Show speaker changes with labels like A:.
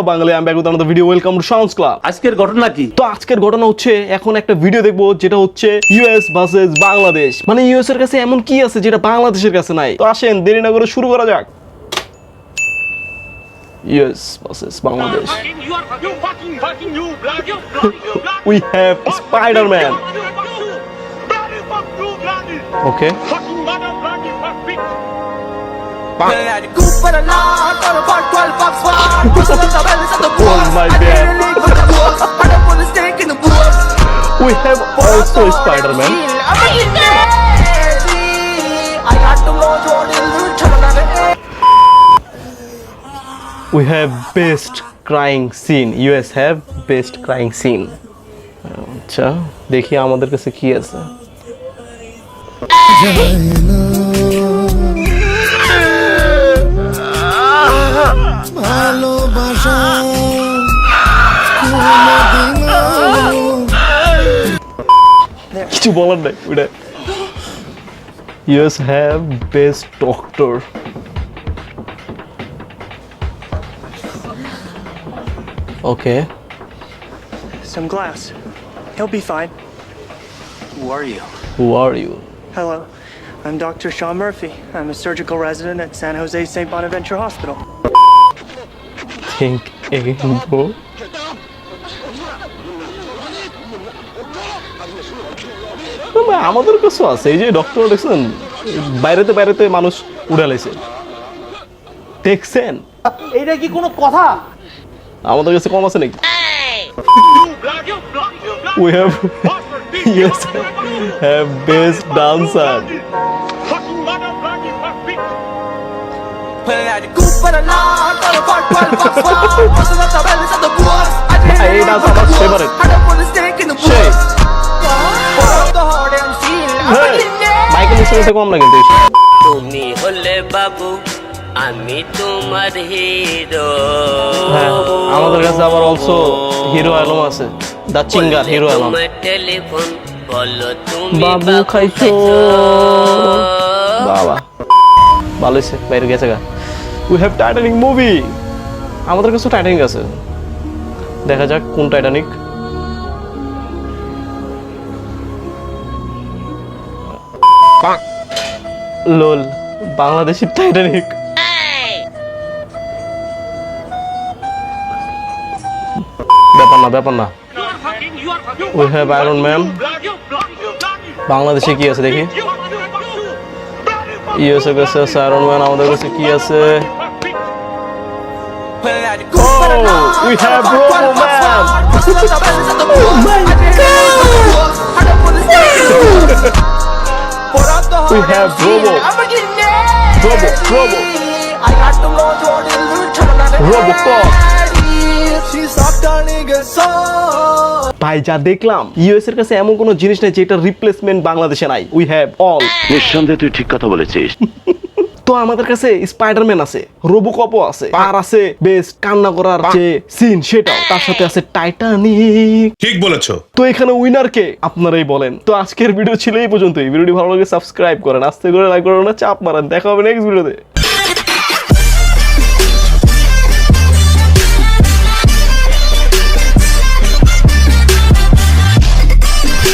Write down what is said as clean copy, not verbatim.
A: বাঙালি আমি back with another video. Welcome to sounds club.
B: আজকের ঘটনা কি?
A: তো আজকের ঘটনা হচ্ছে এখন একটা ভিডিও দেখবো যেটা হচ্ছে ইউএস ভার্সেস বাংলাদেশ। মানে ইউএস এর কাছে এমন কি আছে যেটা বাংলাদেশের কাছে নাই। তো আসেন দেরি না করে শুরু করা যাক। US versus Bangladesh. We have Spider-Man. Okay. Oh my god. We have also Spider-Man. We have best crying scene. US have best crying scene. আচ্ছা দেখি আমাদের কাছে কি আছে। কিছু বলার নাই ওটা। US have best doctor. Okay.
C: Some glass. He'll be fine. Who are you?
A: Who are you?
C: Hello. I'm Dr. Sean Murphy. I'm a surgical resident at San Jose St. Bonaventure Hospital.
A: Think again, bro. আমাদের কাছে আছে এই যে doctor দেখছেন বাইরেতে মানুষ উড়ালাইছে দেখছেন।
B: এইটা কি কোনো কথা?
A: আমাদের কাছে কম আছে নাকি? We have yes have best dancer. এই ডান্স আমার ফেভারিট। মাইকেল জ্যাকসনের কম না কিন্তু
D: তুমি হলে বাবু আমি তোমার হিরো।
A: হ্যাঁ আমাদের কাছে আবার অলসো হিরো আলম আছে, দা চিঙ্গার হিরো আলম।
D: টেলিফোন বলো তুমি
A: বাবু খাইছো বাবা ভালো হয়েছে বাইরে গেছে গা। We have Titanic movie. আমাদের কাছে টাইটানিক আছে, দেখা যাক কোন টাইটানিক। লোল বাংলাদেশের টাইটানিক। ব্যাপার না উই হ্যাভ আয়রন ম্যান। বাংলাদেশে কি আছে দেখি। ইউএস এর কাছে আছে আয়রন ম্যান, আমাদের কাছে কি আছে? We have Robo Man. Oh my god. We have Robo. Robocop. ভাই যা দেখলাম ইউএস এর কাছে এমন কোন জিনিস নাই যেটা রিপ্লেসমেন্ট বাংলাদেশে নাই। We have all.
E: নিঃসন্দেহে তুই ঠিক কথা বলেছিস।
A: তো আমাদের কাছে স্পাইডারম্যান আছে, রোবোকপও আছে, আর আছে বেস্ট কান্না করার যে সিন সেটাও, তার সাথে আছে টাইটানিক।
F: ঠিক বলেছো।
A: তো এখানে উইনার কে আপনারাই বলেন। তো আজকের ভিডিও ছিল এই পর্যন্তই। ভিডিওটি ভালো লাগে সাবস্ক্রাইব করেন, আস্তে করে লাইক করেন না, চাপ মারেন। দেখা হবে নেক্সট ভিডিওতে।